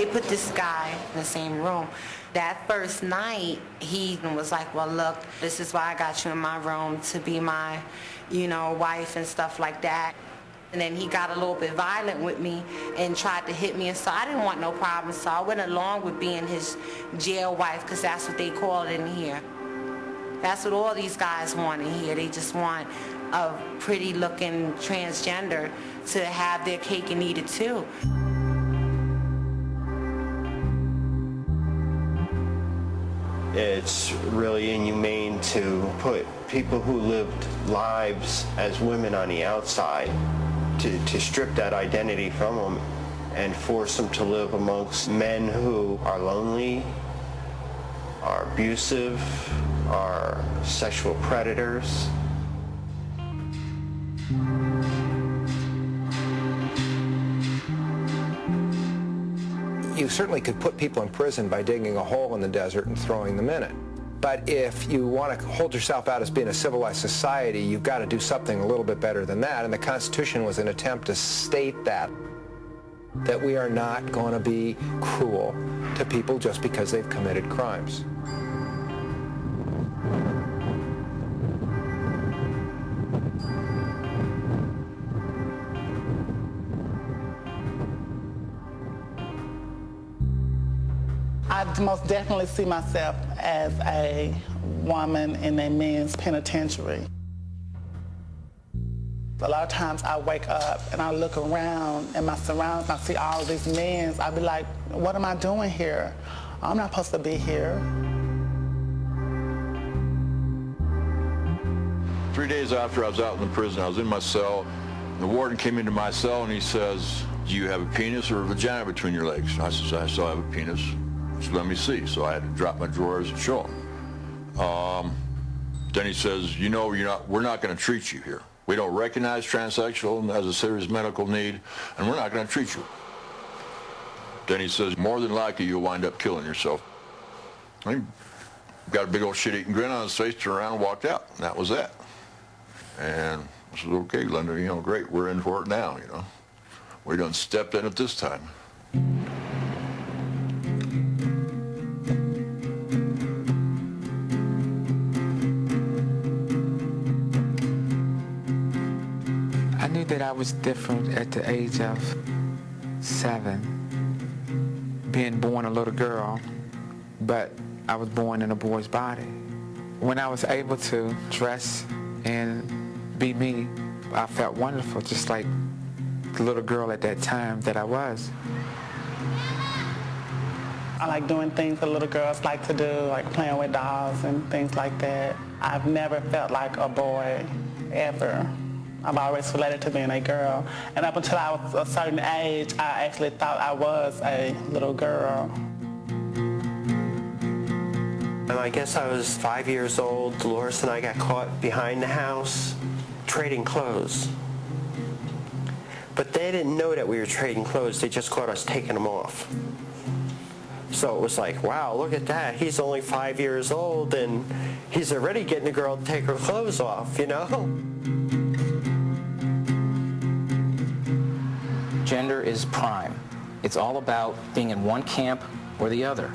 they put this guy in the same room. That first night, he was like, well, look, this is why I got you in my room, to be my, wife and stuff like that. And then he got a little bit violent with me and tried to hit me, and so I didn't want no problem, so I went along with being his jail wife, because that's what they call it in here. That's what all these guys want in here. They just want a pretty-looking transgender to have their cake and eat it too. It's really inhumane to put people who lived lives as women on the outside, to strip that identity from them and force them to live amongst men who are lonely, are abusive, are sexual predators. You certainly could put people in prison by digging a hole in the desert and throwing them in it. But if you want to hold yourself out as being a civilized society, you've got to do something a little bit better than that. And the Constitution was an attempt to state that we are not going to be cruel to people just because they've committed crimes. I most definitely see myself as a woman in a men's penitentiary. A lot of times I wake up and I look around in my surroundings, and I see all of these men. I be like, what am I doing here? I'm not supposed to be here. 3 days after I was out in the prison, I was in my cell. The warden came into my cell and he says, do you have a penis or a vagina between your legs? I said, I still have a penis. So let me see. So I had to drop my drawers and show him. Then he says, we're not going to treat you here. We don't recognize transsexual as a serious medical need, and we're not going to treat you. Then he says, more than likely you'll wind up killing yourself. He got a big old shit-eating grin on his face, turned around and walked out, and that was that. And I said, okay, Linda, great, we're in for it now, We done stepped in it this time. I knew that I was different at the age of 7, being born a little girl, but I was born in a boy's body. When I was able to dress and be me, I felt wonderful, just like the little girl at that time that I was. I like doing things that little girls like to do, like playing with dolls and things like that. I've never felt like a boy, ever. I've always related to being a girl. And up until I was a certain age, I actually thought I was a little girl. I guess I was 5 years old. Dolores and I got caught behind the house trading clothes. But they didn't know that we were trading clothes. They just caught us taking them off. So it was like, wow, look at that. He's only 5 years old and he's already getting a girl to take her clothes off, Gender is prime. It's all about being in one camp or the other.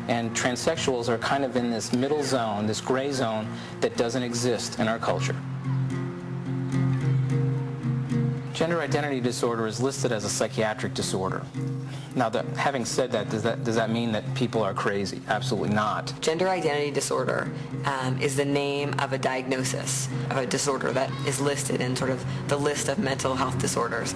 And transsexuals are kind of in this middle zone, this gray zone that doesn't exist in our culture. Gender identity disorder is listed as a psychiatric disorder. Now, having said that, does that mean that people are crazy? Absolutely not. Gender identity disorder is the name of a diagnosis of a disorder that is listed in sort of the list of mental health disorders.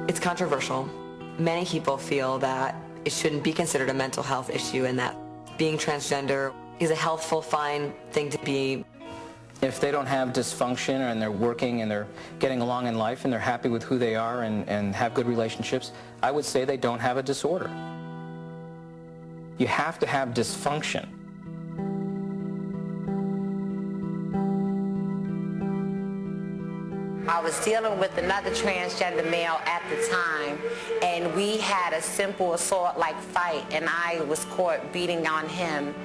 It's controversial. Many people feel that it shouldn't be considered a mental health issue and that being transgender is a healthful, fine thing to be. If they don't have dysfunction and they're working and they're getting along in life and they're happy with who they are and have good relationships, I would say they don't have a disorder. You have to have dysfunction. I was dealing with another transgender male at the time, and we had a simple assault-like fight, and I was caught beating on him.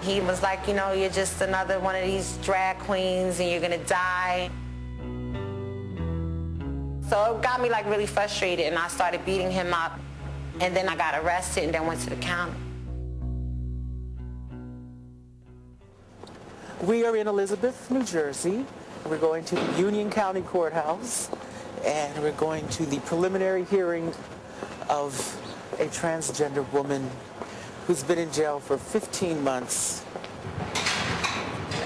He was like, you know, you're just another one of these drag queens and you're gonna die. So it got me like really frustrated, and I started beating him up, and then I got arrested and then went to the county. We are in Elizabeth, New Jersey. We're going to the Union County Courthouse, and we're going to the preliminary hearing of a transgender woman who's been in jail for 15 months.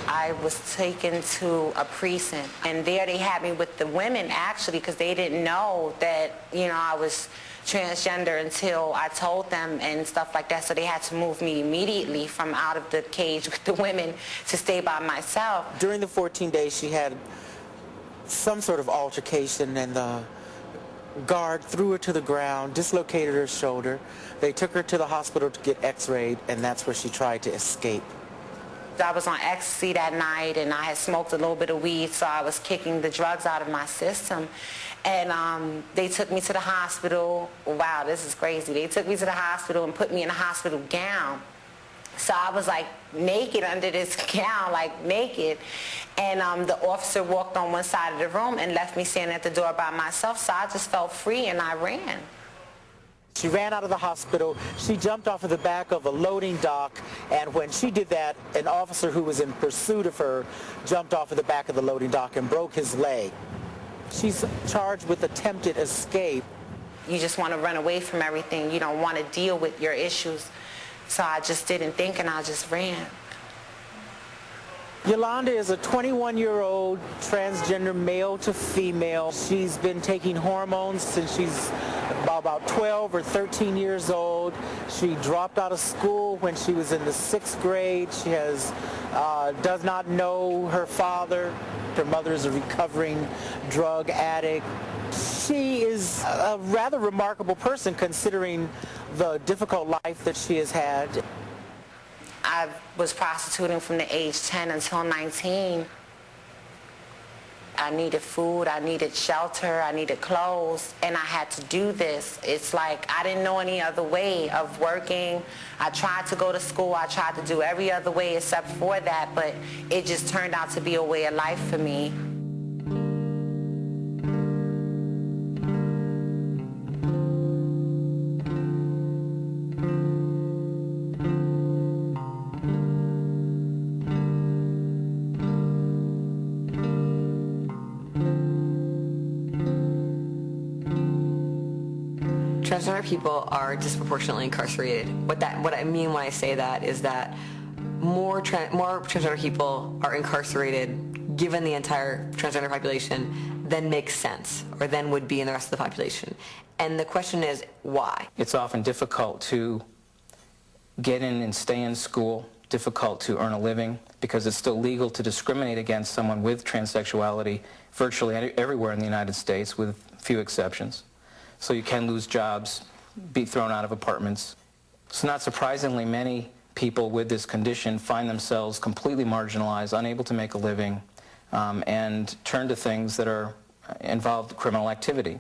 I was taken to a precinct, and there they had me with the women, actually, because they didn't know that, you know, I was transgender until I told them and stuff like that, so they had to move me immediately from out of the cage with the women to stay by myself. During the 14 days, she had some sort of altercation, and the guard threw her to the ground, dislocated her shoulder. They took her to the hospital to get x-rayed, and that's where she tried to escape. I was on ecstasy that night, and I had smoked a little bit of weed, so I was kicking the drugs out of my system. And they took me to the hospital. Wow, this is crazy. They took me to the hospital and put me in a hospital gown. So I was like naked under this gown, like naked. And the officer walked on one side of the room and left me standing at the door by myself. So I just felt free and I ran. She ran out of the hospital. She jumped off of the back of a loading dock, and when she did that, an officer who was in pursuit of her jumped off of the back of the loading dock and broke his leg. She's charged with attempted escape. You just want to run away from everything. You don't want to deal with your issues. So I just didn't think, and I just ran. Yolanda is a 21-year-old transgender male to female. She's been taking hormones since she's about 12 or 13 years old. She dropped out of school when she was in the 6th grade. She does not know her father. Her mother is a recovering drug addict. She is a rather remarkable person considering the difficult life that she has had. I was prostituting from the age 10 until 19. I needed food, I needed shelter, I needed clothes, and I had to do this. It's like I didn't know any other way of working. I tried to go to school, I tried to do every other way except for that, but it just turned out to be a way of life for me. Transgender people are disproportionately incarcerated. What I mean when I say that is that more transgender people are incarcerated given the entire transgender population than makes sense, or than would be in the rest of the population. And the question is, why? It's often difficult to get in and stay in school, difficult to earn a living, because it's still legal to discriminate against someone with transsexuality virtually everywhere in the United States, with few exceptions. So you can lose jobs, be thrown out of apartments. So not surprisingly, many people with this condition find themselves completely marginalized, unable to make a living, and turn to things that involve criminal activity.